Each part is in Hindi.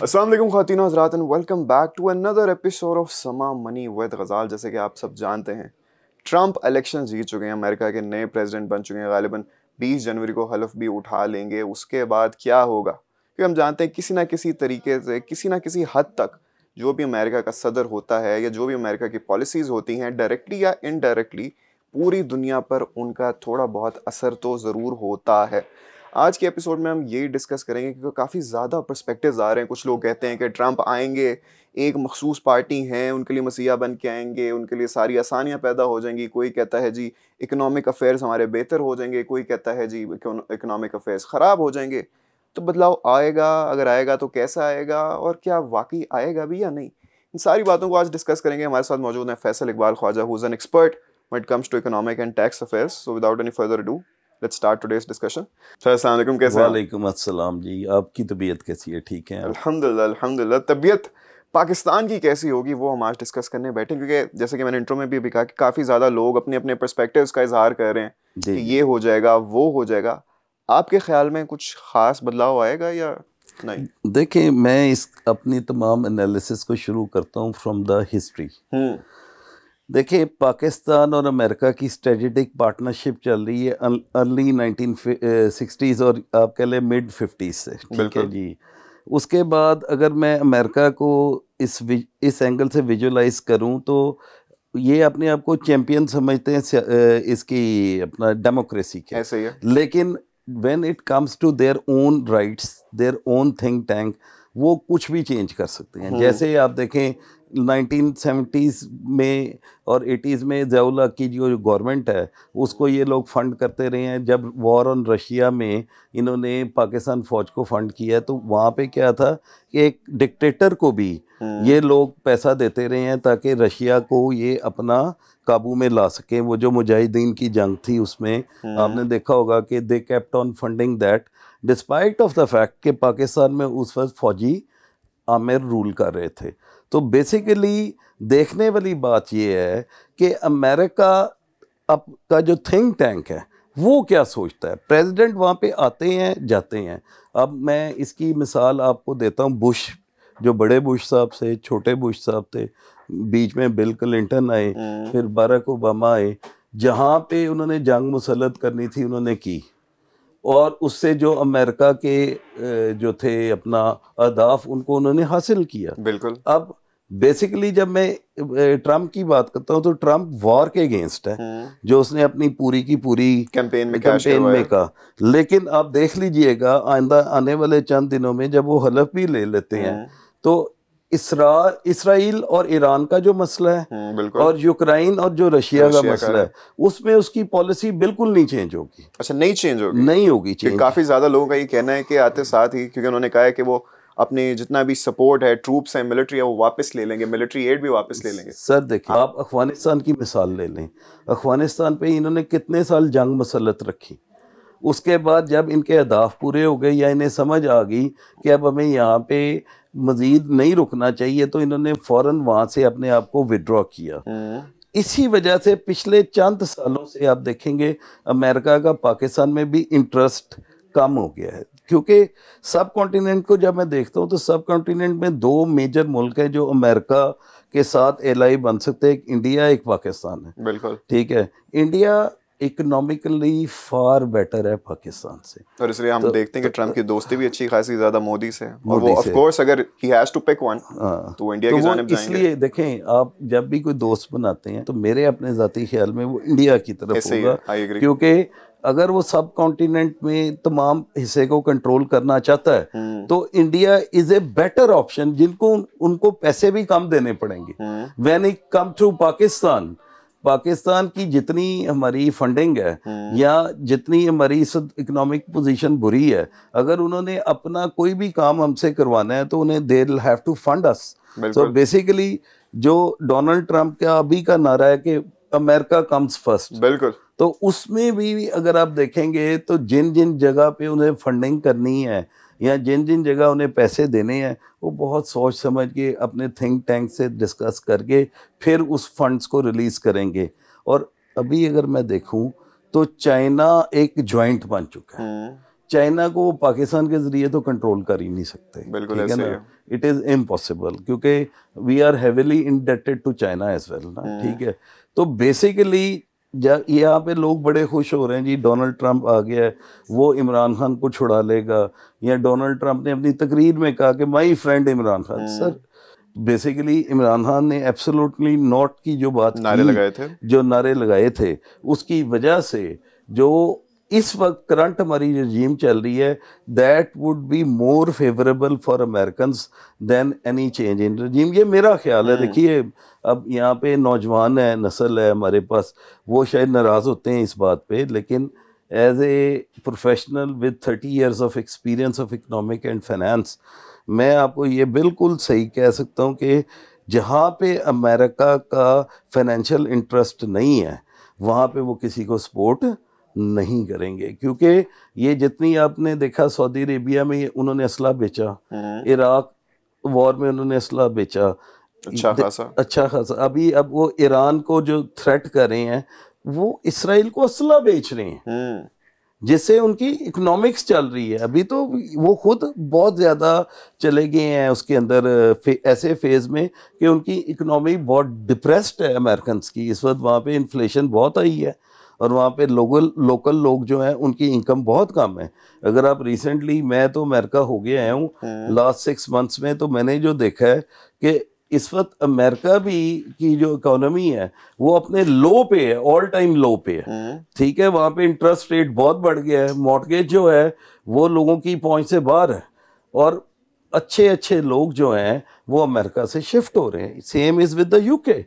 अस्सलाम वालेकुम ख़वातीन व हज़रात and welcome back to another episode of Sama money with Ghazal. जैसे कि आप सब जानते हैं, ट्रंप इलेक्शन जीत चुके हैं, अमेरिका के नए प्रेसिडेंट बन चुके हैं। गालिबन 20 जनवरी को हलफ भी उठा लेंगे। उसके बाद क्या होगा, क्योंकि हम जानते हैं किसी ना किसी तरीके से, किसी ना किसी हद तक जो भी अमेरिका का सदर होता है या जो भी अमेरिका की पॉलिसीज़ होती हैं, डायरेक्टली या इनडायरेक्टली पूरी दुनिया पर उनका थोड़ा बहुत असर तो ज़रूर होता है। आज के एपिसोड में हम यही डिस्कस करेंगे क्योंकि काफ़ी ज़्यादा पर्सपेक्टिव्स आ रहे हैं। कुछ लोग कहते हैं कि ट्रंप आएंगे, एक मखसूस पार्टी है, उनके लिए मसीहा बन के आएंगे, उनके लिए सारी आसानियां पैदा हो जाएंगी। कोई कहता है जी इकोनॉमिक अफेयर्स हमारे बेहतर हो जाएंगे, कोई कहता है जी इकोनॉमिक अफेयर्स ख़राब हो जाएंगे। तो बदलाव आएगा, अगर आएगा तो कैसा आएगा और क्या वाकई आएगा भी या नहीं, इन सारी बातों को आज डिस्कस करेंगे। हमारे साथ मौजूद है Faisal Iqbal Khawaja, who is an expert when it comes to economic and tax affairs. So without any further ado, let's start today's discussion. Sir अस्सलाम वालेकुम, कैसे हैं? वालेकुम अस्सलाम जी, आपकी तबीयत कैसी है? ठीक है? अल्हम्दुलिल्लाह अल्हम्दुलिल्लाह। तबीयत पाकिस्तान की कैसी होगी वो हम आज डिस्कस करने बैठे, क्योंकि जैसे कि मैंने इंट्रो में भी कहा कि काफ़ी ज़्यादा लोग अपने अपने पर्सपेक्टिव्स का इजहार कर रहे हैं जी कि जी। ये हो जाएगा, वो हो जाएगा। आपके ख्याल में कुछ ख़ास बदलाव आएगा या नहीं? देखें, मैं इस अपनी तमाम एनालिसिस को शुरू करता हूँ फ्रॉम द हिस्ट्री। देखिए, पाकिस्तान और अमेरिका की स्ट्रेटेजिक पार्टनरशिप चल रही है अर्ली 1960s और आप कह लें मिड 50s से, ठीक है जी। उसके बाद अगर मैं अमेरिका को इस एंगल से विजुलाइज करूं तो ये अपने आप को चैंपियन समझते हैं इसकी अपना डेमोक्रेसी के, ऐसे ही है। लेकिन when it comes to their own rights, their own think tank, वो कुछ भी चेंज कर सकते हैं। जैसे आप देखें 1970s में और 80s में ज़िया-उल-हक की जो गवर्नमेंट है उसको ये लोग फंड करते रहे हैं। जब वॉर ऑन रशिया में इन्होंने पाकिस्तान फ़ौज को फंड किया तो वहाँ पे क्या था कि एक डिक्टेटर को भी ये लोग पैसा देते रहे हैं ताकि रशिया को ये अपना काबू में ला सकें। वो जो मुजाहिदीन की जंग थी उसमें आपने देखा होगा कि they kept on funding that despite of the fact कि पाकिस्तान में उस वक्त फ़ौजी आमिर रूल कर रहे थे। तो बेसिकली देखने वाली बात यह है कि अमेरिका अब का जो थिंक टैंक है वो क्या सोचता है। प्रेसिडेंट वहाँ पे आते हैं जाते हैं। अब मैं इसकी मिसाल आपको देता हूँ, बुश, जो बड़े बुश साहब से छोटे बुश साहब थे, बीच में बिल क्लिंटन आए, फिर बराक ओबामा आए, जहाँ पे उन्होंने जंग मुसल्लत करनी थी उन्होंने की, और उससे जो अमेरिका के जो थे अपना अहदाफ उनको उन्होंने हासिल किया। बिल्कुल। अब बेसिकली जब मैं ट्रंप की बात करता हूँ तो ट्रंप वॉर के अगेंस्ट है, जो उसने अपनी पूरी की पूरी कैंपेन में कहा। लेकिन आप देख लीजिएगा आइंदा आने वाले चंद दिनों में जब वो हलफ भी ले लेते हैं तो इसराइल और ईरान का जो मसला है और यूक्रेन और जो रशिया का मसला है उसमें उसकी पॉलिसी बिल्कुल नहीं चेंज होगी। अच्छा, नहीं चेंज होगी? नहीं होगी चेंज। काफ़ी ज़्यादा लोगों का ये कहना है कि आते साथ ही, क्योंकि उन्होंने कहा है कि वो अपनी जितना भी सपोर्ट है, ट्रूप्स है, मिलिट्री है, वो वापस ले लेंगे, मिलिट्री एड भी वापस ले लेंगे। सर देखिए, आप अफगानिस्तान की मिसाल ले लें। अफगानिस्तान पे इन्होंने कितने साल जंग मुसल्लत रखी। उसके बाद जब इनके अहदाफ पूरे हो गए या इन्हें समझ आ गई कि अब हमें यहाँ पे मज़ीद नहीं रुकना चाहिए तो इन्होंने फ़ौरन वहाँ से अपने आप को विड्रॉ किया। इसी वजह से पिछले चंद सालों से आप देखेंगे अमेरिका का पाकिस्तान में भी इंटरेस्ट कम हो गया है, क्योंकि सब कॉन्टिनेंट को जब मैं देखता हूँ तो सब कॉन्टिनेंट में दो मेजर मुल्क हैं जो अमेरिका के साथ एलाई बन सकते हैं, एक इंडिया, एक पाकिस्तान है। बिल्कुल ठीक है, इंडिया इकोनॉमिकली फार बेटर है पाकिस्तान से, और इसलिए हम देखते हैं कि ट्रंप की दोस्ती भी अच्छी खासी ज़्यादा मोदी से, और वो ऑफ कोर्स अगर he has to pick one तो इंडिया की जानिब जाएंगे। इसलिए देखें, आप जब भी कोई दोस्त बनाते हैं तो मेरे अपने ज़ाती ख्याल में वो इंडिया की तरफ होगा, क्योंकि अगर वो सब कॉन्टिनेंट में तमाम हिस्से को कंट्रोल करना चाहता है तो India is a better option, जिनको उनको पैसे भी कम देने पड़ेंगे। When it come to Pakistan की जितनी हमारी फंडिंग है या जितनी हमारी इकोनॉमिक पोजीशन बुरी है, अगर उन्होंने अपना कोई भी काम हमसे करवाना है तो उन्हें they will have to fund us. So basically जो डोनाल्ड ट्रंप का अभी का नारा है कि अमेरिका कम्स फर्स्ट, बिल्कुल, तो उसमें भी अगर आप देखेंगे तो जिन जिन जगह पे उन्हें फंडिंग करनी है या जिन जिन जगह उन्हें पैसे देने हैं वो बहुत सोच समझ के अपने थिंक टैंक से डिस्कस करके फिर उस फंड्स को रिलीज़ करेंगे। और अभी अगर मैं देखूं तो चाइना एक जॉइंट बन चुका है। चाइना को पाकिस्तान के जरिए तो कंट्रोल कर ही नहीं सकते, बिल्कुल ठीक है ऐसे ही ना। है। इट इज़ इम्पॉसिबल, क्योंकि we are heavily indebted to China as well ना, ठीक है। तो बेसिकली यहाँ पे लोग बड़े खुश हो रहे हैं जी, डोनाल्ड ट्रंप आ गया है, वो इमरान खान को छुड़ा लेगा, या डोनाल्ड ट्रंप ने अपनी तकरीर में कहा कि my friend Imran Khan. Sir basically Imran Khan ने एब्सोल्युटली नॉट की जो बात नारे की, लगाए थे। जो नारे लगाए थे, उसकी वजह से जो इस वक्त करंट हमारी रजीम चल रही है, that would be more favourable for Americans than any change in regime. ये मेरा ख्याल है। देखिए अब यहाँ पे नौजवान है, नस्ल है हमारे पास, वो शायद नाराज़ होते हैं इस बात पे, लेकिन as a professional with 30 years of experience of economic and finance, मैं आपको ये बिल्कुल सही कह सकता हूँ कि जहाँ पे अमेरिका का फाइनेंशियल इंटरेस्ट नहीं है, वहाँ पे वो किसी को सपोर्ट नहीं करेंगे। क्योंकि ये जितनी आपने देखा सऊदी अरेबिया में उन्होंने असला बेचा, इराक वॉर में उन्होंने असला बेचा, अच्छा खासा। अभी अब वो ईरान को जो थ्रेट कर रहे हैं, वो इसराइल को असला बेच रहे हैं, जिससे उनकी इकोनॉमिक्स चल रही है। अभी तो वो खुद बहुत ज़्यादा चले गए हैं उसके अंदर ऐसे फेज़ में कि उनकी इकोनॉमी बहुत डिप्रेस्ड है अमेरिकन की इस वक्त। वहाँ पे इन्फ्लेशन बहुत आई है और वहाँ पे लोकल लोग जो हैं उनकी इनकम बहुत कम है। अगर आप रिसेंटली, मैं तो अमेरिका हो गया आया हूँ लास्ट 6 months में, तो मैंने जो देखा है कि इस वक्त अमेरिका भी की जो इकोनॉमी है वो अपने लो पे है, ऑल टाइम लो पे है, ठीक है। वहाँ पे इंटरेस्ट रेट बहुत बढ़ गया है, मॉर्टगेज जो है वो लोगों की पहुंच से बाहर है, और अच्छे अच्छे लोग जो हैं वो अमेरिका से शिफ्ट हो रहे हैं। Same is with the UK.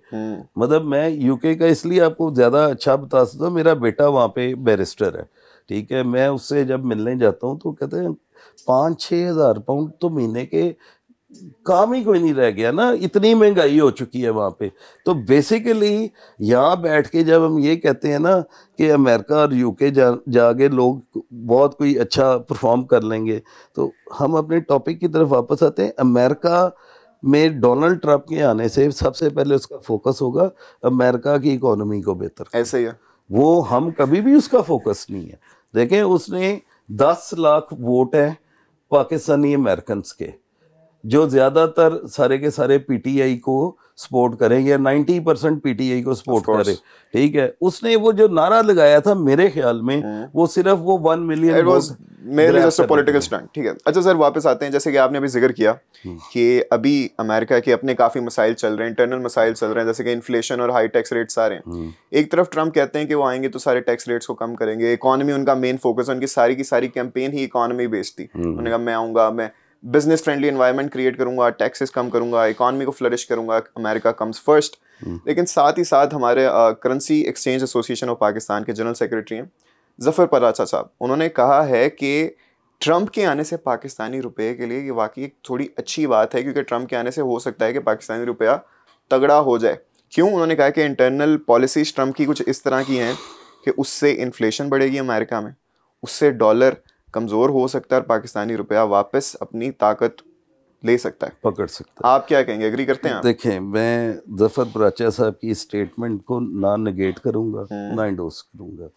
मतलब मैं यूके का इसलिए आपको ज़्यादा अच्छा बता सकता हूँ, मेरा बेटा वहाँ पे बैरिस्टर है, ठीक है। मैं उससे जब मिलने जाता हूँ तो कहते हैं 5-6 हज़ार पाउंड तो महीने के काम ही कोई नहीं रह गया ना, इतनी महंगाई हो चुकी है वहाँ पे। तो बेसिकली यहाँ बैठ के जब हम ये कहते हैं ना कि अमेरिका और यूके जाके लोग बहुत कोई अच्छा परफॉर्म कर लेंगे, तो हम अपने टॉपिक की तरफ वापस आते हैं। अमेरिका में डोनाल्ड ट्रंप के आने से सबसे पहले उसका फोकस होगा अमेरिका की इकोनॉमी को बेहतर। ऐसे ही है वो, हम कभी भी उसका फोकस नहीं है। देखें उसने 10 लाख वोट हैं पाकिस्तानी अमेरिकन के, जो ज़्यादातर सारे के सारे पीटीआई को सपोर्ट करें, या 90% पीटीआई को सपोर्ट करे, ठीक है। उसने वो जो नारा लगाया था, मेरे ख्याल में वो सिर्फ वो 1 मिलियन मेरे जस्ट पॉलिटिकल स्टंट, ठीक है। अच्छा सर, वापस आते हैं, जैसे कि आपने अभी जिक्र किया कि अभी अमेरिका के अपने काफ़ी मसाइल चल रहे हैं, इंटरनल मसाइल चल रहे हैं, जैसे कि इन्फ्लेशन और हाई टैक्स रेट सारे हैं। एक तरफ ट्रंप कहते हैं कि वो आएंगे तो सारे टैक्स रेट्स को कम करेंगे, इकॉनमी उनका मेन फोकस है, उनकी सारी की सारी कैंपेन ही इकॉनमी बेस्ड थी। उन्होंने कहा मैं आऊँगा, मैं बिजनेस फ्रेंडली एनवायरनमेंट क्रिएट करूंगा, टैक्सेस कम करूंगा, इकॉनमी को फ्लरिश करूंगा, अमेरिका कम्स फर्स्ट। लेकिन साथ ही साथ हमारे currency exchange association of Pakistan के जनरल सेक्रेटरी हैं जफ़र पराचा साहब, उन्होंने कहा है कि ट्रंप के आने से पाकिस्तानी रुपये के लिए ये वाकई एक थोड़ी अच्छी बात है, क्योंकि ट्रंप के आने से हो सकता है कि पाकिस्तानी रुपया तगड़ा हो जाए। क्यों? उन्होंने कहा कि इंटरनल पॉलिसीज ट्रंप की कुछ इस तरह की हैं कि उससे इन्फ्लेशन बढ़ेगी अमेरिका में, उससे डॉलर कमज़ोर हो सकता है और पाकिस्तानी रुपया वापस अपनी ताकत ले सकता है, पकड़ सकता है। आप क्या कहेंगे, एग्री करते हैं आप? देखें, मैं जफ़र पराचा साहब की स्टेटमेंट को ना नेगेट करूंगा, ना इंडोर्स करूंगा,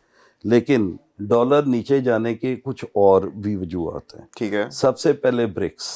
लेकिन डॉलर नीचे जाने के कुछ और भी वजूहत हैं। ठीक है। सबसे पहले ब्रिक्स,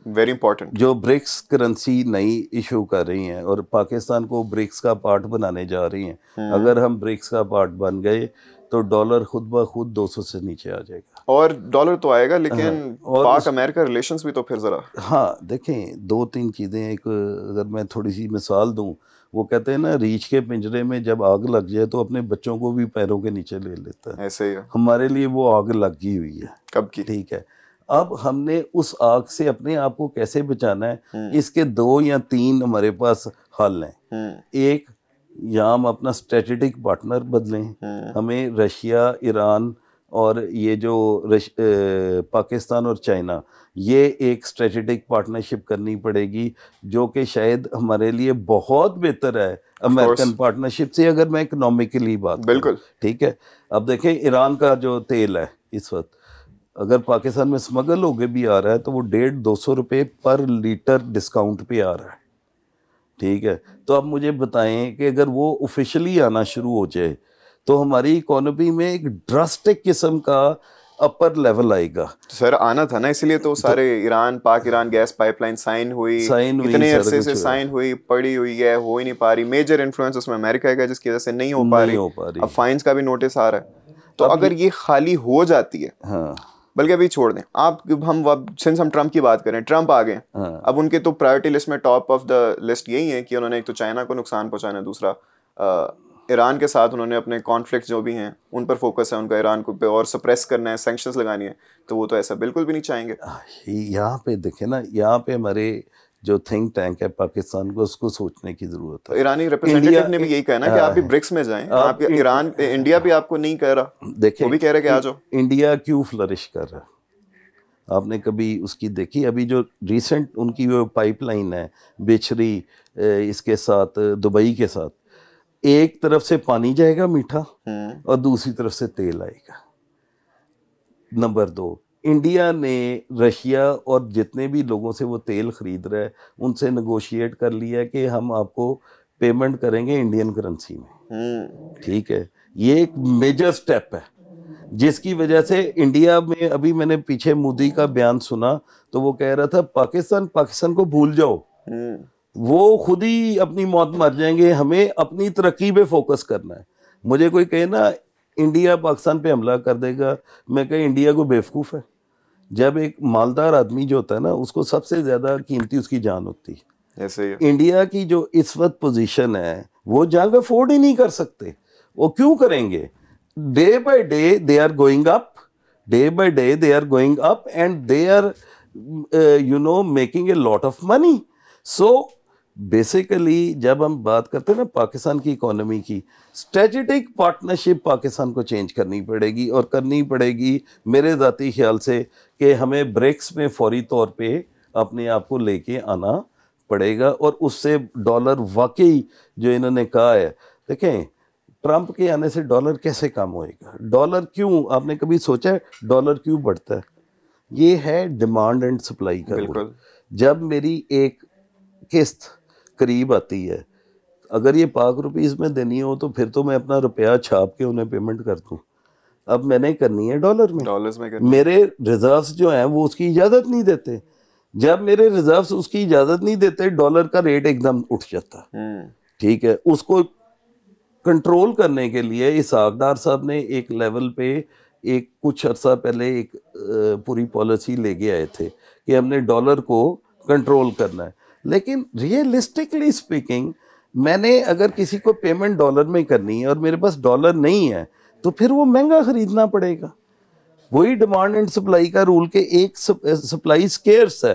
वेरी इंपॉर्टेंट, जो ब्रिक्स करेंसी नई इशू कर रही हैं और पाकिस्तान को ब्रिक्स का पार्ट बनाने जा रही हैं। अगर हम ब्रिक्स का पार्ट बन गए तो डॉलर खुद ब खुद 200 से नीचे आ जाएगा। और डॉलर तो आएगा, लेकिन पाक अमेरिका रिलेशंस भी तो फिर ज़रा, हाँ देखें, 2-3 चीज़ें। एक अगर मैं थोड़ी सी मिसाल दूं, वो कहते हैं ना, रीछ के पिंजरे में जब आग लग जाए तो अपने बच्चों को भी पैरों के नीचे ले लेता है। ऐसे ही है, हमारे लिए वो आग लगी हुई है। कब की? ठीक है। अब हमने उस आग से अपने आप को कैसे बचाना है, इसके 2 या 3 हमारे पास हल हैं। एक, या हम अपना स्ट्रेटेजिक पार्टनर बदलें। हमें रशिया, ईरान और ये जो पाकिस्तान और चाइना, ये एक स्ट्रेटेजिक पार्टनरशिप करनी पड़ेगी, जो कि शायद हमारे लिए बहुत बेहतर है अमेरिकन पार्टनरशिप से, अगर मैं इकोनॉमिकली बात बिल्कुल, ठीक है। अब देखें, ईरान का जो तेल है इस वक्त अगर पाकिस्तान में स्मगल होके भी आ रहा है तो वो 150-200 रुपये पर लीटर डिस्काउंट पे आ रहा है, ठीक है। तो अब मुझे बताएं कि अगर वो ऑफिशियली आना शुरू हो जाए तो हमारी इकोनॉमी में एक ड्रास्टिक किस्म का अपर लेवल आएगा। सर आना था ना, इसलिए तो सारे ईरान पाक ईरान गैस पाइपलाइन साइन हुई इतने अरसे से साइन हुई पड़ी हुई है, हो ही नहीं पा रही। मेजर इन्फ्लुएंस उसमें अमेरिका का जिसकी वजह से नहीं हो पा रही। अब फाइन्स का भी नोटिस आ रहा है। तो अगर ये खाली हो जाती है, हाँ, बल्कि अभी छोड़ दें आप, सिंस हम ट्रम्प की बात करें, ट्रम्प आ गए, अब उनके तो प्रायोरिटी लिस्ट में टॉप ऑफ द लिस्ट यही है कि उन्होंने एक तो चाइना को नुकसान पहुंचाना है, दूसरा ईरान के साथ उन्होंने अपने कॉन्फ्लिक्ट जो भी हैं उन पर फोकस है उनका, ईरान को पे और सप्रेस करना है, सैंक्शंस लगानी है, तो वो तो ऐसा बिल्कुल भी नहीं चाहेंगे। यहाँ पे देखे ना, यहाँ पे हमारे जो थिंक टैंक है पाकिस्तान को, उसको सोचने की जरूरत है। ईरानी रिप्रेजेंटेटिव ने भी यही कहा ना कि आप भी ब्रिक्स में जाएं, आप ईरान इंडिया भी आपको नहीं कह रहा, देखिए वो भी कह रहे कि आ जाओ। इंडिया क्यों फ्लरिश कर रहा है, आपने कभी उसकी देखी? अभी जो रिसेंट उनकी वो पाइपलाइन है बिछरी, इसके साथ दुबई के साथ, एक तरफ से पानी जाएगा मीठा और दूसरी तरफ से तेल आएगा। नंबर 2, इंडिया ने रशिया और जितने भी लोगों से वो तेल खरीद रहा है उनसे नेगोशिएट कर लिया कि हम आपको पेमेंट करेंगे इंडियन करेंसी में। ठीक है, ये एक मेजर स्टेप है जिसकी वजह से इंडिया में, अभी मैंने पीछे मोदी का बयान सुना तो वो कह रहा था पाकिस्तान को भूल जाओ, वो खुद ही अपनी मौत मर जाएंगे, हमें अपनी तरक्की पे फोकस करना है। मुझे कोई कहे ना इंडिया पाकिस्तान पे हमला कर देगा, मैं कहे इंडिया को बेवकूफ़ है। जब एक मालदार आदमी जो होता है ना, उसको सबसे ज़्यादा कीमती उसकी जान होती है। ऐसे इंडिया की जो इस वक्त पोजीशन है, वो जंग अफोर्ड ही नहीं कर सकते। वो क्यों करेंगे? Day by day they are going up, day by day they are going up and they are making a lot of money. So basically जब हम बात करते हैं ना पाकिस्तान की इकोनॉमी की, स्ट्रेटेजिक पार्टनरशिप पाकिस्तान को चेंज करनी पड़ेगी, और करनी पड़ेगी मेरे ज़ाती ख्याल से कि हमें ब्रिक्स में फौरी तौर पे अपने आप को लेके आना पड़ेगा। और उससे डॉलर वाकई जो इन्होंने कहा है, देखें ट्रंप के आने से डॉलर कैसे कम होएगा? डॉलर क्यों, आपने कभी सोचा है डॉलर क्यों बढ़ता है? ये है डिमांड एंड सप्लाई का रूल। जब मेरी एक किस्त करीब आती है, अगर ये पाक रुपीस में देनी हो तो फिर तो मैं अपना रुपया छाप के उन्हें पेमेंट कर दूं। अब मैंने करनी है डॉलर्स में मेरे रिजर्व्स जो हैं वो उसकी इजाज़त नहीं देते। जब मेरे रिजर्व्स उसकी इजाज़त नहीं देते, डॉलर का रेट एकदम उठ जाता। ठीक है, उसको कंट्रोल करने के लिए इसहाक डार साहब ने एक लेवल पे एक कुछ अर्सा पहले एक पूरी पॉलिसी लेके आए थे कि हमने डॉलर को कंट्रोल करना है। लेकिन रियलिस्टिकली स्पीकिंग, मैंने अगर किसी को पेमेंट डॉलर में करनी है और मेरे पास डॉलर नहीं है तो फिर वो महंगा खरीदना पड़ेगा। वही डिमांड एंड सप्लाई का रूल के एक सप्लाई स्केर्स है।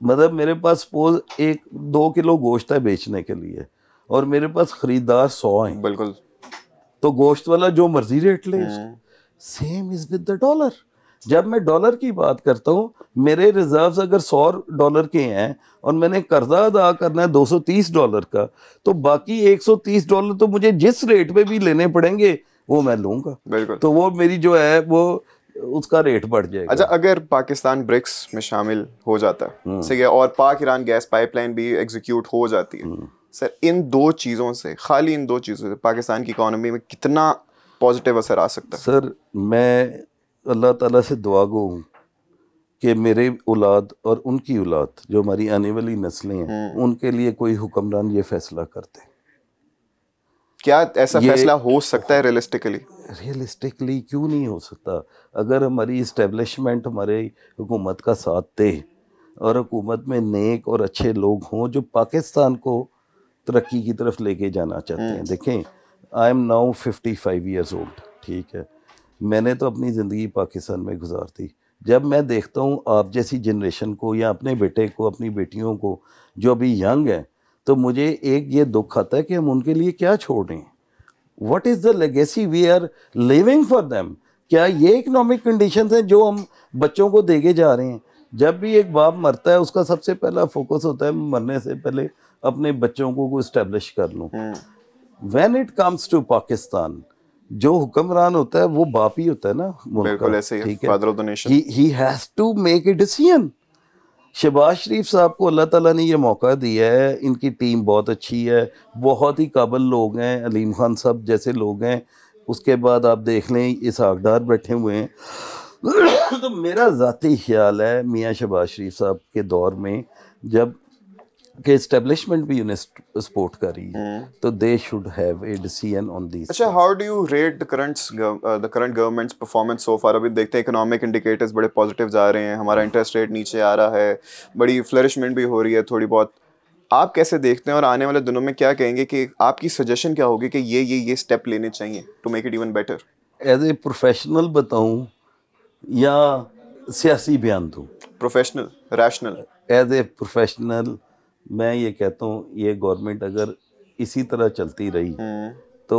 मतलब मेरे पास सपोज 1-2 किलो गोश्त है बेचने के लिए और मेरे पास खरीदार 100 हैं, बिल्कुल, तो गोश्त वाला जो मर्जी रेट ले। Same is with the dollar. जब मैं डॉलर की बात करता हूँ, मेरे रिजर्व्स अगर $100 के हैं और मैंने कर्जा अदा करना है $230 का, तो बाकी $130 तो मुझे जिस रेट पे भी लेने पड़ेंगे वो मैं लूंगा। बिल्कुल, तो वो मेरी जो है वो उसका रेट बढ़ जाएगा। अच्छा, अगर पाकिस्तान ब्रिक्स में शामिल हो जाता है, सही है, और पाक ईरान गैस पाइपलाइन भी एग्जीक्यूट हो जाती है, सर इन 2 चीज़ों से, खाली इन 2 चीज़ों से पाकिस्तान की इकोनॉमी में कितना पॉजिटिव असर आ सकता है? सर मैं अल्लाह ताला से दुआ गो हूँ कि मेरे औलाद और उनकी औलाद, जो हमारी आने वाली नस्लें हैं, उनके लिए कोई हुक्मरान ये फैसला करते। क्या ऐसा फैसला हो सकता है रियलिस्टिकली? रियलिस्टिकली क्यों नहीं हो सकता? अगर हमारी इस्टेब्लिशमेंट हमारे हुकूमत का साथ दे और हुकूमत में नेक और अच्छे लोग हों जो पाकिस्तान को तरक्की की तरफ लेके जाना चाहते हैं। देखें, I am now 55 years old, ठीक है, मैंने तो अपनी ज़िंदगी पाकिस्तान में गुजार दी। जब मैं देखता हूँ आप जैसी जनरेशन को या अपने बेटे को, अपनी बेटियों को जो अभी यंग हैं, तो मुझे एक ये दुख आता है कि हम उनके लिए क्या छोड़ रहे हैं। What is the legacy we are living for them? क्या ये इकोनॉमिक कंडीशंस हैं जो हम बच्चों को देके जा रहे हैं? जब भी एक बाप मरता है उसका सबसे पहला फोकस होता है मरने से पहले अपने बच्चों को इस्टेब्लिश कर लूँ। When it comes to Pakistan, जो हुक्मरान होता है वो बाप ही होता है ना। बिल्कुल ऐसे ही, father of the nation. He has to make a decision. Shehbaz Sharif साहब को अल्लाह ताला ने ये मौका दिया है, इनकी टीम बहुत अच्छी है, बहुत ही काबिल लोग हैं, अलीम खान साहब जैसे लोग हैं, उसके बाद आप देख लें इसहाक डार बैठे हुए हैं। तो मेरा ज़ाती ख्याल है मियाँ शहबाज शरीफ साहब के दौर में जब कि एस्टेब्लिशमेंट भी उन्हें सपोर्ट कर रही है, तो they should have a decision on this. अच्छा, how do you rate the current government's performance so far? अभी देखते हैं इकोनॉमिक इंडिकेटर्स बड़े पॉजिटिव जा रहे हैं, हमारा इंटरेस्ट रेट नीचे आ रहा है, बड़ी फ्लरिशमेंट भी हो रही है थोड़ी बहुत। आप कैसे देखते हैं और आने वाले दिनों में क्या कहेंगे कि आपकी सजेशन क्या होगी कि ये स्टेप लेने चाहिए to make it even better? As a professional बताऊं या सियासी बयान दूं? Professional, rational. As a professional मैं ये कहता हूँ ये गवर्नमेंट अगर इसी तरह चलती रही तो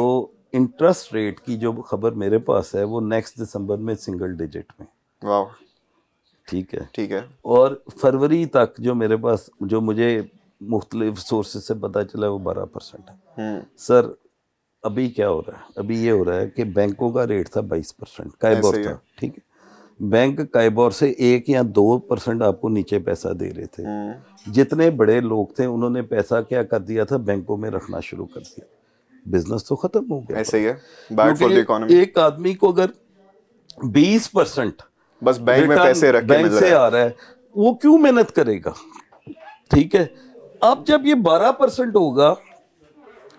इंटरेस्ट रेट की जो खबर मेरे पास है वो नेक्स्ट दिसंबर में सिंगल डिजिट में। वाह, ठीक है, ठीक है। और फरवरी तक जो मेरे पास, जो मुझे मुख्तलिफ सोर्सेज से पता चला, वो 12% है। सर अभी क्या हो रहा है? अभी ये हो रहा है कि बैंकों का रेट था 22%, काइबोर था, ठीक है। बैंक काइबोर से 1 या 2% आपको नीचे पैसा दे रहे थे। जितने बड़े लोग थे उन्होंने पैसा क्या कर दिया था, बैंकों में रखना शुरू कर दिया। बिजनेस तो खत्म हो गया। ऐसे ही है, बैड फॉर द इकोनॉमी। एक आदमी को अगर 20% बस बैंक में पैसे रख के बैंक से आ रहा है, वो क्यों मेहनत करेगा? ठीक है। अब जब ये 12% होगा,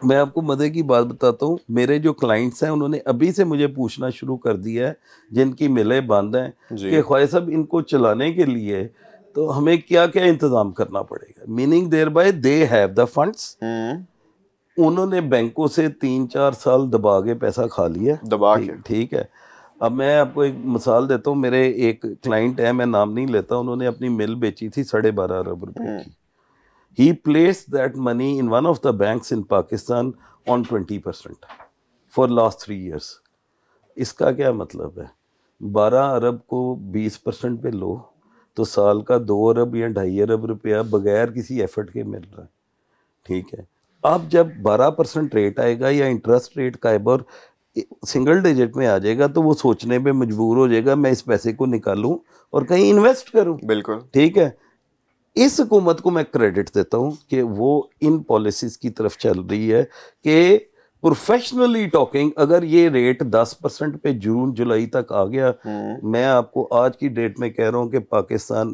मैं आपको मजे की बात बताता हूँ, मेरे जो क्लाइंट्स हैं उन्होंने अभी से मुझे पूछना शुरू कर दिया है, जिनकी मिलें बंद हैं, कि ख्वाहिश साहब इनको चलाने के लिए तो हमें क्या क्या इंतजाम करना पड़ेगा। Meaning thereby they have the द फंड्स। उन्होंने बैंकों से 3-4 साल दबा के पैसा खा लिया, दबा के। ठीक है। अब मैं आपको एक मिसाल देता हूँ। मेरे एक क्लाइंट है, मैं नाम नहीं लेता, उन्होंने अपनी मिल बेची थी 12.5 अरब रुपए की। He placed that money in one of the banks in Pakistan on 20% for last 3 years. इसका क्या मतलब है? 12 अरब को 20% पे लो तो साल का 2 अरब या 2.5 अरब रुपया बगैर किसी एफर्ट के मिल रहा है। ठीक है। अब जब 12% रेट आएगा या interest rate KIBOR single digit में आ जाएगा, तो वो सोचने पे मजबूर हो जाएगा मैं इस पैसे को निकालूं और कहीं इन्वेस्ट करूं। बिल्कुल ठीक है। इस हुकूमत को मैं क्रेडिट देता हूं कि वो इन पॉलिसीज की तरफ चल रही है कि प्रोफेशनली टॉकिंग, अगर ये रेट 10% पे जून जुलाई तक आ गया, मैं आपको आज की डेट में कह रहा हूं कि पाकिस्तान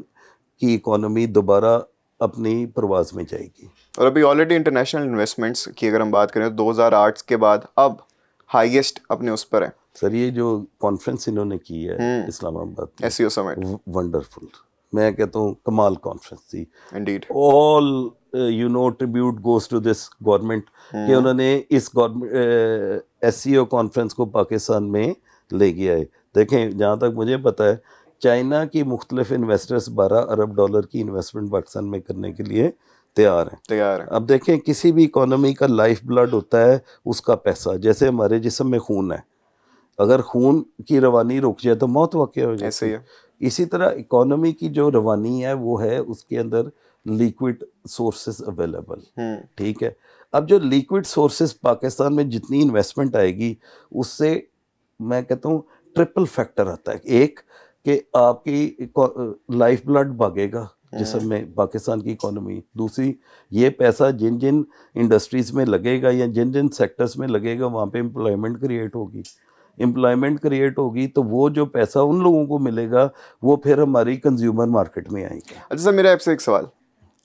की इकोनॉमी दोबारा अपनी परवाज में जाएगी। और अभी ऑलरेडी इंटरनेशनल इन्वेस्टमेंट्स की अगर हम बात करें तो 2008 के बाद अब हाईएस्ट अपने उस पर है। सर ये जो कॉन्फ्रेंस इन्होंने की है इस्लामाबाद, एससीओ समिट, वंडरफुल, मैं कहता हूँ कमाल कॉन्फ्रेंस थी। Indeed. All you know tribute goes to this government कि उन्होंने इस एससीओ कॉन्फ्रेंस को पाकिस्तान में ले गया है। देखें, जहाँ तक मुझे पता है चाइना की मुख्तलिफ इन्वेस्टर्स 12 अरब डॉलर की इन्वेस्टमेंट पाकिस्तान में करने के लिए तैयार हैं। अब देखें, किसी भी इकोनॉमी का लाइफ ब्लड होता है उसका पैसा। जैसे हमारे जिस्म में खून है, अगर खून की रवानी रुक जाए तो मौत वाक़ई हो जाए। ऐसे ही है। इसी तरह इकोनॉमी की जो रवानी है वो है उसके अंदर लिक्विड सोर्सेज अवेलेबल। ठीक है। अब जो लिक्विड सोर्सेज पाकिस्तान में जितनी इन्वेस्टमेंट आएगी उससे मैं कहता हूँ ट्रिपल फैक्टर आता है। एक कि आपकी लाइफ ब्लड भागेगा जिसम में पाकिस्तान की इकोनॉमी। दूसरी, ये पैसा जिन जिन इंडस्ट्रीज़ में लगेगा या जिन जिन सेक्टर्स में लगेगा वहाँ पे एम्प्लॉयमेंट क्रिएट होगी। एम्प्लॉयमेंट क्रिएट होगी तो वो जो पैसा उन लोगों को मिलेगा वो फिर हमारी कंज्यूमर मार्केट में आएगा। अच्छा सर, मेरा आपसे एक सवाल,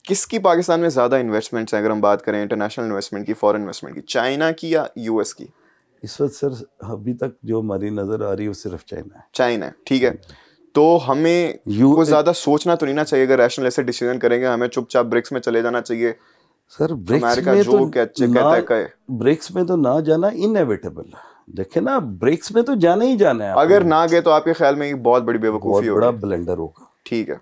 किसकी पाकिस्तान में ज़्यादा इन्वेस्टमेंट्स हैं अगर हम बात करें इंटरनेशनल इन्वेस्टमेंट की, फॉरेन इन्वेस्टमेंट की, चाइना की या यूएस की? इस वक्त सर अभी तक जो हमारी नज़र आ रही है वो सिर्फ चाइना है। चाइना है, ठीक है। तो हमें कुछ ज़्यादा सोचना तो नहीं ना चाहिए? अगर रैशनल ऐसे डिसीजन करेंगे हमें चुपचाप ब्रिक्स में चले जाना चाहिए? सर ब्रिक्स में तो ब्रिक्स में तो ना जाना इनएविटेबल है। देखे ना, ब्रिक्स में तो जाना ही जाना है। अगर ना गए तो आपके ख्याल में ये बहुत बड़ी बेवकूफ़ी होगी? बहुत बड़ा ब्लेंडर होगा। ठीक है,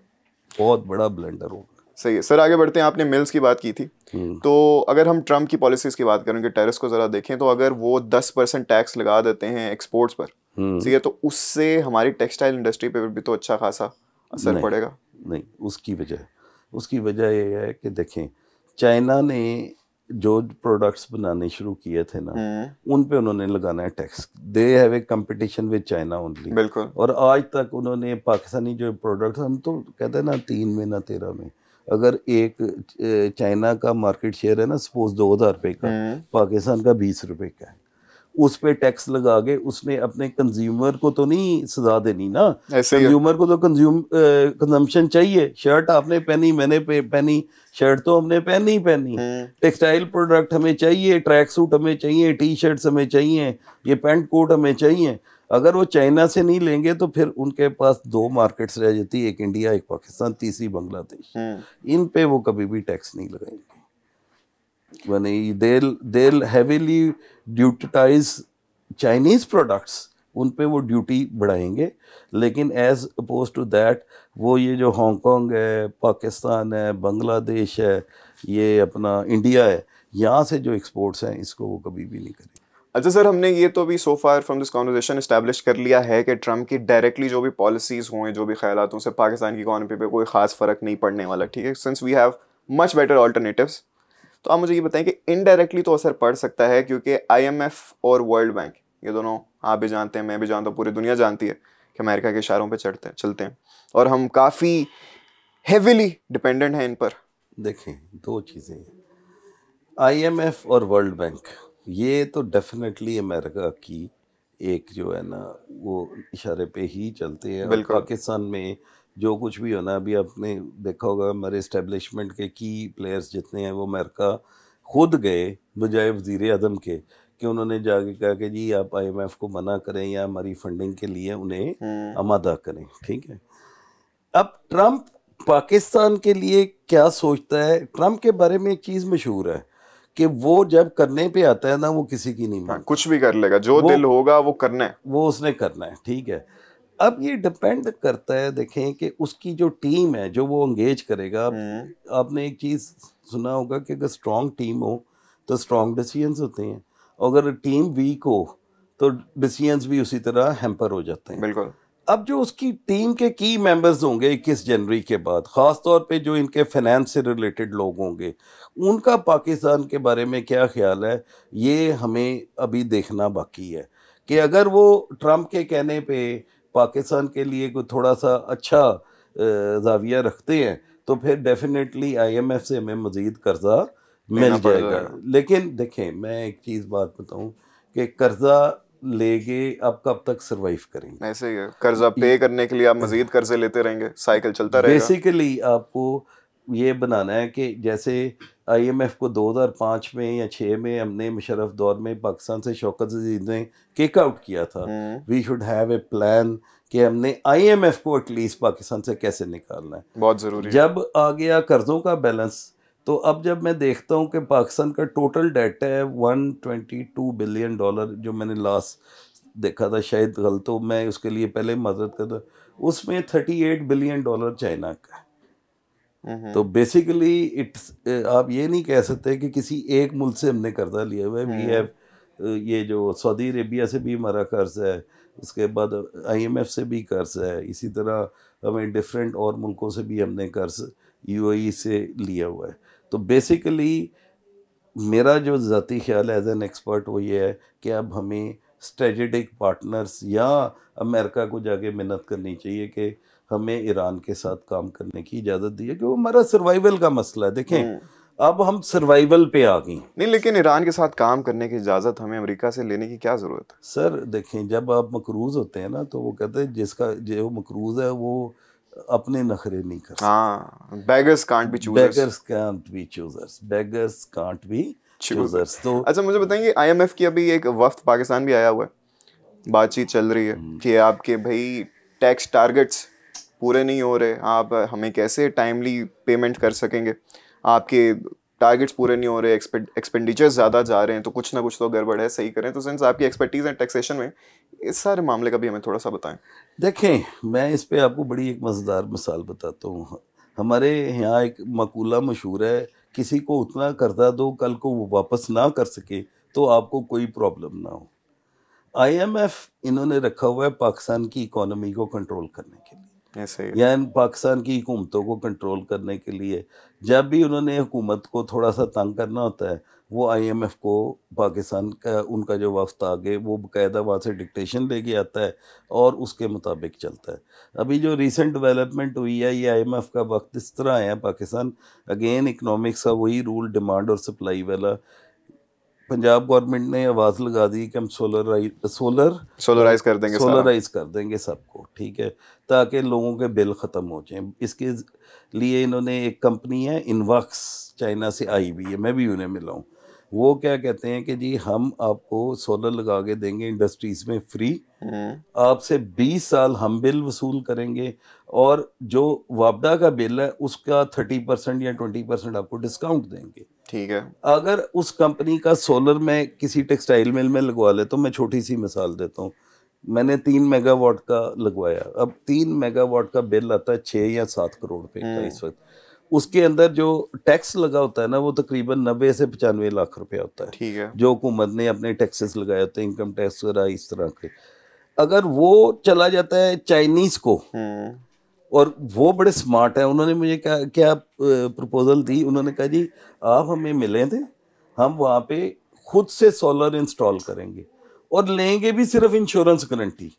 बहुत बड़ा ब्लेंडर होगा। सही है सर, आगे बढ़ते हैं। आपने मिल्स की बात की थी, तो अगर हम ट्रम्प की पॉलिसीज की बात करें कि टेरिस को ज़रा देखें, तो अगर वो 10% टैक्स लगा देते हैं एक्सपोर्ट्स पर, ठीक है, तो उससे हमारी टेक्सटाइल इंडस्ट्री पे भी तो अच्छा खासा असर पड़ेगा। नहीं, उसकी वजह ये है कि देखें, चाइना ने जो प्रोडक्ट्स बनाने शुरू किए थे ना, उन पे उन्होंने लगाना है tax. They have a competition with China only. बिल्कुल। और आज तक उन्होंने पाकिस्तानी जो प्रोडक्ट्स, हम तो कहते हैं ना 3 में ना 13 में, अगर एक चाइना का मार्केट शेयर है ना सपोज 2000 रुपये का, पाकिस्तान का 20 रुपये का है। उस पे टैक्स लगा के उसने अपने कंज्यूमर को तो नहीं सजा देनी ना। ऐसे ही है। कंज्यूमर को तो कंजम्पशन चाहिए। शर्ट आपने पहनी, मैंने पहनी, शर्ट तो हमने पहनी ही पहनी। टेक्सटाइल प्रोडक्ट हमें चाहिए, ट्रैक सूट हमें चाहिए, टी शर्ट्स हमें चाहिए, ये पैंट कोट हमें चाहिए। अगर वो चाइना से नहीं लेंगे तो फिर उनके पास दो मार्केट्स रह जाती, एक इंडिया एक पाकिस्तान, तीसरी बांग्लादेश। इन पे वो कभी भी टैक्स नहीं लगाएंगे। यानी they'll heavily ड्यूटिटाइज चाइनीज प्रोडक्ट्स, उन पे वो ड्यूटी बढ़ाएंगे। लेकिन एज अपोज टू दैट वो ये जो हांगकांग है, पाकिस्तान है, बांग्लादेश है, ये अपना इंडिया है, यहाँ से जो एक्सपोर्ट्स हैं इसको वो कभी भी नहीं करेंगे। अच्छा सर, हमने ये तो भी so far from this conversation establish कर लिया है कि ट्रम्प की डायरेक्टली जो भी पॉलिसीज हों, जो भी ख्यालात हों, से पाकिस्तान की इकॉनमी पे कोई खास फर्क नहीं पड़ने वाला, ठीक है, since we have much better alternatives. तो आप मुझे ये बताएं कि इनडायरेक्टली तो असर पड़ सकता है, क्योंकि IMF और वर्ल्ड बैंक, ये दोनों आप भी जानते हैं, मैं भी जानता हूँ, पूरी दुनिया जानती है कि अमेरिका के इशारों पे चलते हैं और हम काफ़ी हेविली डिपेंडेंट हैं इन पर। देखें, दो चीज़ें हैं, IMF और वर्ल्ड बैंक, ये तो डेफिनेटली अमेरिका की एक जो है ना वो इशारे पे ही चलते हैं। और पाकिस्तान में जो कुछ भी होना, अभी आपने देखा होगा हमारे इस्टेब्लिशमेंट के की प्लेयर्स जितने हैं वो अमेरिका खुद गए बजाय वज़ीर आज़म के, कि उन्होंने जाके कहा कि जी आप IMF को मना करें या हमारी फंडिंग के लिए उन्हें आमादा करें। ठीक है, अब ट्रम्प पाकिस्तान के लिए क्या सोचता है? ट्रम्प के बारे में एक चीज़ मशहूर है कि वो जब करने पे आता है ना वो किसी की नहीं मानता, कुछ भी कर लेगा, जो दिल होगा वो करना है, वो उसने करना है। ठीक है, अब ये डिपेंड करता है, देखें कि उसकी जो टीम है जो वो एंगेज करेगा। आपने एक चीज़ सुना होगा कि अगर स्ट्रॉन्ग टीम हो तो स्ट्रॉन्ग डिसीजंस होते हैं, अगर टीम वीक हो तो डिसीजंस भी उसी तरह हैम्पर हो जाते हैं। बिल्कुल। अब जो उसकी टीम के की मेंबर्स होंगे 21 जनवरी के बाद, ख़ास तौर पे जो इनके फाइनेंस से रिलेटेड लोग होंगे, उनका पाकिस्तान के बारे में क्या ख्याल है, ये हमें अभी देखना बाकी है। कि अगर वो ट्रम्प के कहने पे पाकिस्तान के लिए कोई थोड़ा सा अच्छा जाविया रखते हैं तो फिर डेफिनेटली IMF से हमें मज़ीद कर्जा मिल जाएगा। लेकिन देखें, मैं एक चीज़ बात बताऊं कि कर्जा लेके आप कब तक सरवाइव करेंगे? ऐसे ही है, कर्जा पे करने के लिए आप मजीद कर्जे लेते रहेंगे, साइकिल चलता रहेगा। बेसिकली आपको ये बनाना है कि जैसे IMF को 2005 में या 6 में हमने मुशर्रफ दौर में पाकिस्तान से शौकत अजीज ने किक आउट किया था, we should have a plan कि हमने IMF को एटलीस्ट पाकिस्तान से कैसे निकालना है। बहुत ज़रूरी है। जब आ गया कर्ज़ों का बैलेंस, तो अब जब मैं देखता हूँ कि पाकिस्तान का टोटल डेट है $122 बिलियन, जो मैंने लास्ट देखा था, शायद गलत हो, मैं उसके लिए पहले मदद करता, उसमें $38 बिलियन चाइना का है। तो बेसिकली इट्स, आप ये नहीं कह सकते कि किसी एक मुल्क से हमने कर्जा लिया हुआ है। वी हैव, ये जो सऊदी अरेबिया से भी हमारा कर्ज है, उसके बाद IMF से भी कर्ज है, इसी तरह हमें डिफरेंट और मुल्कों से भी हमने कर्ज UAE से लिया हुआ है। तो बेसिकली मेरा जो ज़ाती ख्याल है एज एन एक्सपर्ट वो ये है कि अब हमें स्ट्रेटेजिक पार्टनर्स या अमेरिका को जाके मिन्नत करनी चाहिए कि हमें ईरान के साथ काम करने की इजाज़त दी है, कि वो हमारा सर्वाइवल का मसला है। देखें, अब हम सर्वाइवल पे आ गए। नहीं, लेकिन ईरान के साथ काम करने की इजाज़त हमें अमेरिका से लेने की क्या ज़रूरत है? सर देखें, जब आप मकरूज़ होते हैं ना तो वो कहते हैं जिसका जो मकरूज़ है वो अपने नखरे नहीं कर सकते। हाँ, beggars can't be choosers. Beggars can't be choosers. Beggars can't be choosers. तो अच्छा, मुझे बताएंगे, IMF की अभी एक वफ्द पाकिस्तान भी आया हुआ है, बातचीत चल रही है कि आपके भाई टैक्स टारगेट्स पूरे नहीं हो रहे, आप हमें कैसे टाइमली पेमेंट कर सकेंगे, आपके टारगेट्स पूरे नहीं हो रहे, एक्सपेंडिचर्स ज़्यादा जा रहे हैं, तो कुछ ना कुछ तो गड़बड़ है, सही करें। तो सिंस आपकी एक्सपर्टीज़ है टैक्सेशन में, इस सारे मामले का भी हमें थोड़ा सा बताएं। देखें, मैं इस पे आपको बड़ी एक मज़ेदार मिसाल बताता हूँ। हमारे यहाँ एक मकूला मशहूर है, किसी को उतना कर्जा दो कल को वो वापस ना कर सके तो आपको कोई प्रॉब्लम ना हो। IMF इन्होंने रखा हुआ है पाकिस्तान की इकोनॉमी को कंट्रोल करने के लिए, या पाकिस्तान की हुकूमतों को कंट्रोल करने के लिए। जब भी उन्होंने हुकूमत को थोड़ा सा तंग करना होता है, वो IMF को पाकिस्तान का उनका जो वफ्द आगे वो बाकायदा वहाँ से डिक्टेशन लेके आता है और उसके मुताबिक चलता है। अभी जो रीसेंट डेवलपमेंट हुई है, ये IMF का वक्त इस तरह आया पाकिस्तान, अगेन इकनॉमिक्स का वही रूल, डिमांड और सप्लाई वाला। पंजाब गवर्नमेंट ने आवाज़ लगा दी कि हम सोलराइज कर देंगे सारा। सोलराइज कर देंगे सबको, ठीक है, ताकि लोगों के बिल ख़त्म हो जाएं। इसके लिए इन्होंने एक कंपनी है इनवक्स, चाइना से आई हुई है, मैं भी उन्हें मिला हूँ। वो क्या कहते हैं कि जी हम आपको सोलर लगा के देंगे इंडस्ट्रीज में फ्री, आपसे 20 साल हम बिल वसूल करेंगे, और जो वापडा का बिल है उसका 30% या 20% आपको डिस्काउंट देंगे। ठीक है। अगर उस कंपनी का सोलर में किसी टेक्सटाइल मिल में लगवा ले, तो मैं छोटी सी मिसाल देता हूँ, मैंने 3 मेगावाट का लगवाया, अब 3 मेगावाट का बिल आता है 6 या 7 करोड़ रुपए का इस वक्त। उसके अंदर जो टैक्स लगा होता है ना, वो तकरीबन 90 से 95 लाख रुपया होता है। ठीक है। जो हुकूमत ने अपने टैक्सेस लगाए होते हैं, इनकम टैक्स वगैरह इस तरह के, अगर वो चला जाता है चाइनीज को, और वो बड़े स्मार्ट है, उन्होंने मुझे क्या क्या प्रपोजल दी, उन्होंने कहा जी आप हमें मिले थे, हम वहाँ पे खुद से सोलर इंस्टॉल करेंगे और लेंगे भी सिर्फ इंश्योरेंस गारंटी।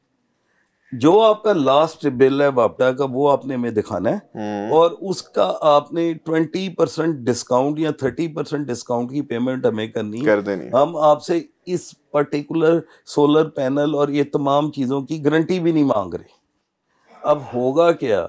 जो आपका लास्ट बिल है वापडा का, वो आपने हमें दिखाना है, और उसका आपने 20% डिस्काउंट या 30% डिस्काउंट की पेमेंट हमें करनी कर देनी। हम आपसे इस पर्टिकुलर सोलर पैनल और ये तमाम चीज़ों की गारंटी भी नहीं मांग रहे। अब होगा क्या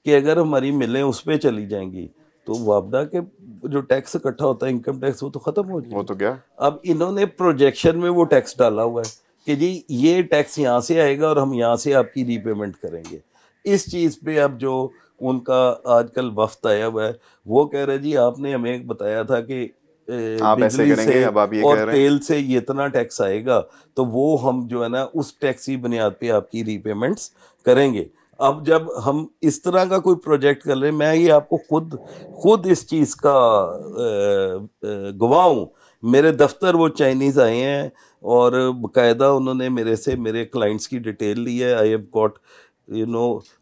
कि अगर हमारी मिलें उस पर चली जाएंगी, तो वापडा के जो टैक्स इकट्ठा होता है, इनकम टैक्स, वो तो ख़त्म हो जाएगा। वो तो क्या, अब इन्होंने प्रोजेक्शन में वो टैक्स डाला हुआ है कि जी ये टैक्स यहाँ से आएगा और हम यहाँ से आपकी रीपेमेंट करेंगे। इस चीज़ पे अब जो उनका आजकल वफ्द आया हुआ है, वो कह रहे जी आपने हमें बताया था कि आप ऐसे बिजली करेंगे, से अब आप ये और कह रहे हैं। तेल से ये इतना टैक्स आएगा, तो वो हम जो है ना उस टैक्स की बुनियाद पे आपकी रीपेमेंट्स करेंगे। अब जब हम इस तरह का कोई प्रोजेक्ट कर रहे हैं, मैं ये आपको खुद इस चीज़ का गवाह हूँ। मेरे दफ्तर वो चाइनीज़ आए हैं और बाकायदा उन्होंने मेरे से मेरे क्लाइंट्स की डिटेल ली है। I have got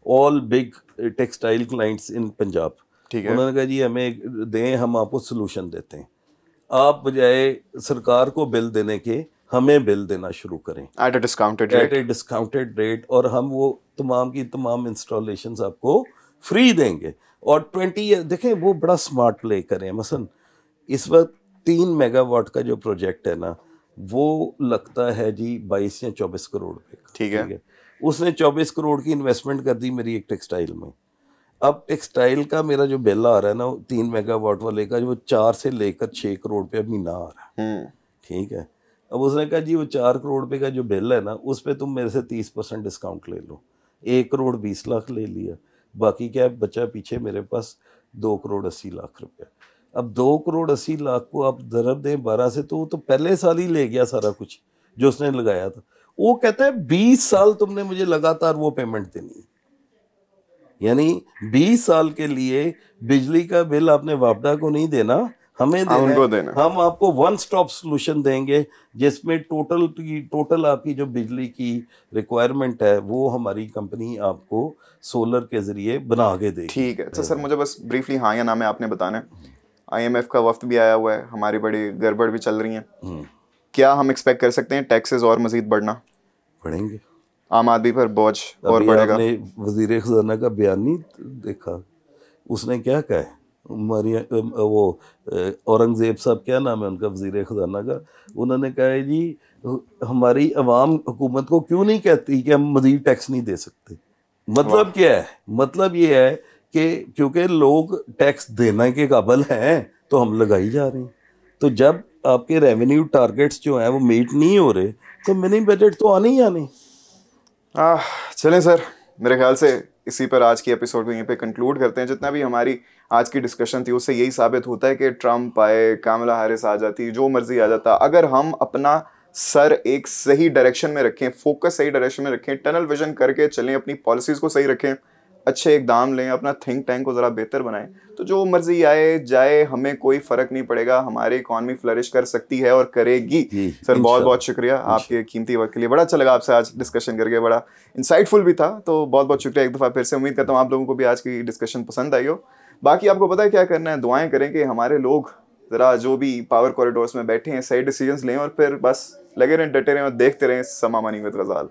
all big textile clients in Punjab. ठीक है। उन्होंने कहा जी हमें दें, हम आपको सोल्यूशन देते हैं, आप बजाय सरकार को बिल देने के हमें बिल देना शुरू करें एट ए डिस्काउंटेड रेट, और हम वो तमाम की तमाम इंस्टॉलेशंस आपको फ्री देंगे। और 20 देखें वो बड़ा स्मार्ट प्ले करें। मसलन इस वक्त 3 मेगावाट का जो प्रोजेक्ट है ना, वो लगता है जी 22 या 24 करोड़ रुपए का। ठीक है। उसने 24 करोड़ की इन्वेस्टमेंट कर दी मेरी एक टेक्सटाइल में। अब टेक्सटाइल का मेरा जो बिल आ रहा है ना 3 मेगावाट वाले का, वो 4 से लेकर 6 करोड़ रुपया महीना आ रहा है। ठीक है। अब उसने कहा जी वो 4 करोड़ रुपए का जो बिल है ना, उस पर तुम मेरे से 30% डिस्काउंट ले लो। 1 करोड़ 20 लाख ले लिया, बाकी क्या बचा पीछे मेरे पास 2 करोड़ 80 लाख रुपया। अब 2 करोड़ 80 लाख को आप दरब दें 12 से, तो वो तो पहले साल ही ले गया सारा कुछ जो उसने लगाया था। वो कहता है 20 साल तुमने मुझे लगातार वो पेमेंट देनी है, यानी 20 साल के लिए बिजली का बिल आपने वापडा को नहीं देना, हमें देना। हम आपको वन स्टॉप सॉल्यूशन देंगे जिसमें टोटल आपकी जो बिजली की रिक्वायरमेंट है वो हमारी कंपनी आपको सोलर के जरिए बना के देगी। ठीक है। तो सर मुझे बस ब्रीफली हाँ या ना में आपने बताना है। IMF का वफ्द भी आया हुआ है, हमारी बड़ी गड़बड़ भी चल रही है, क्या हम एक्सपेक्ट कर सकते हैं टैक्सेस और मजीद बढ़ेंगे? आम आदमी पर बोझ और बढ़ेगा? आपने वजीर खजाना का बयान नहीं देखा? उसने क्या कहा है? हमारी वो औरंगजेब साहब, क्या नाम है उनका, वजीर खजाना का, उन्होंने कहा है जी हमारी अवाम हुकूमत को क्यों नहीं कहती कि हम मजीद टैक्स नहीं दे सकते। मतलब क्या है? मतलब ये है कि क्योंकि लोग टैक्स देने के काबिल हैं तो हम लगाई जा रहे हैं। तो जब आपके रेवेन्यू टारगेट्स जो हैं वो मीट नहीं हो रहे, तो मिनी बजट तो आने ही आने। चलें सर, मेरे ख्याल से इसी पर आज की एपिसोड को यहीं पे कंक्लूड करते हैं। जितना भी हमारी आज की डिस्कशन थी उससे यही साबित होता है कि ट्रम्प आए, कामला हैरिस आ जाती, जो मर्जी आ जाता, अगर हम अपना सर एक सही डायरेक्शन में रखें, फोकस सही डायरेक्शन में रखें, टनल विजन करके चलें, अपनी पॉलिसीज़ को सही रखें, अच्छे इकदाम लें, अपना थिंक टैंक को ज़रा बेहतर बनाएं, तो जो मर्जी आए जाए हमें कोई फ़र्क नहीं पड़ेगा। हमारी इकॉनमी फ्लरिश कर सकती है और करेगी। सर बहुत बहुत शुक्रिया आपके कीमती वक्त के लिए। बड़ा अच्छा लगा आपसे आज डिस्कशन करके, बड़ा इंसाइटफुल भी था, तो बहुत बहुत शुक्रिया एक दफ़ा फिर से। उम्मीद करता हूँ आप लोगों को भी आज की डिस्कशन पसंद आई हो। बाकी आपको पता है क्या करना है, दुआएं करें कि हमारे लोग ज़रा जो भी पावर कॉरिडोर्स में बैठे हैं सही डिसीजंस लें, और फिर बस लगे रहें, डटे रहें और देखते रहें समा मनी विद गज़ाल।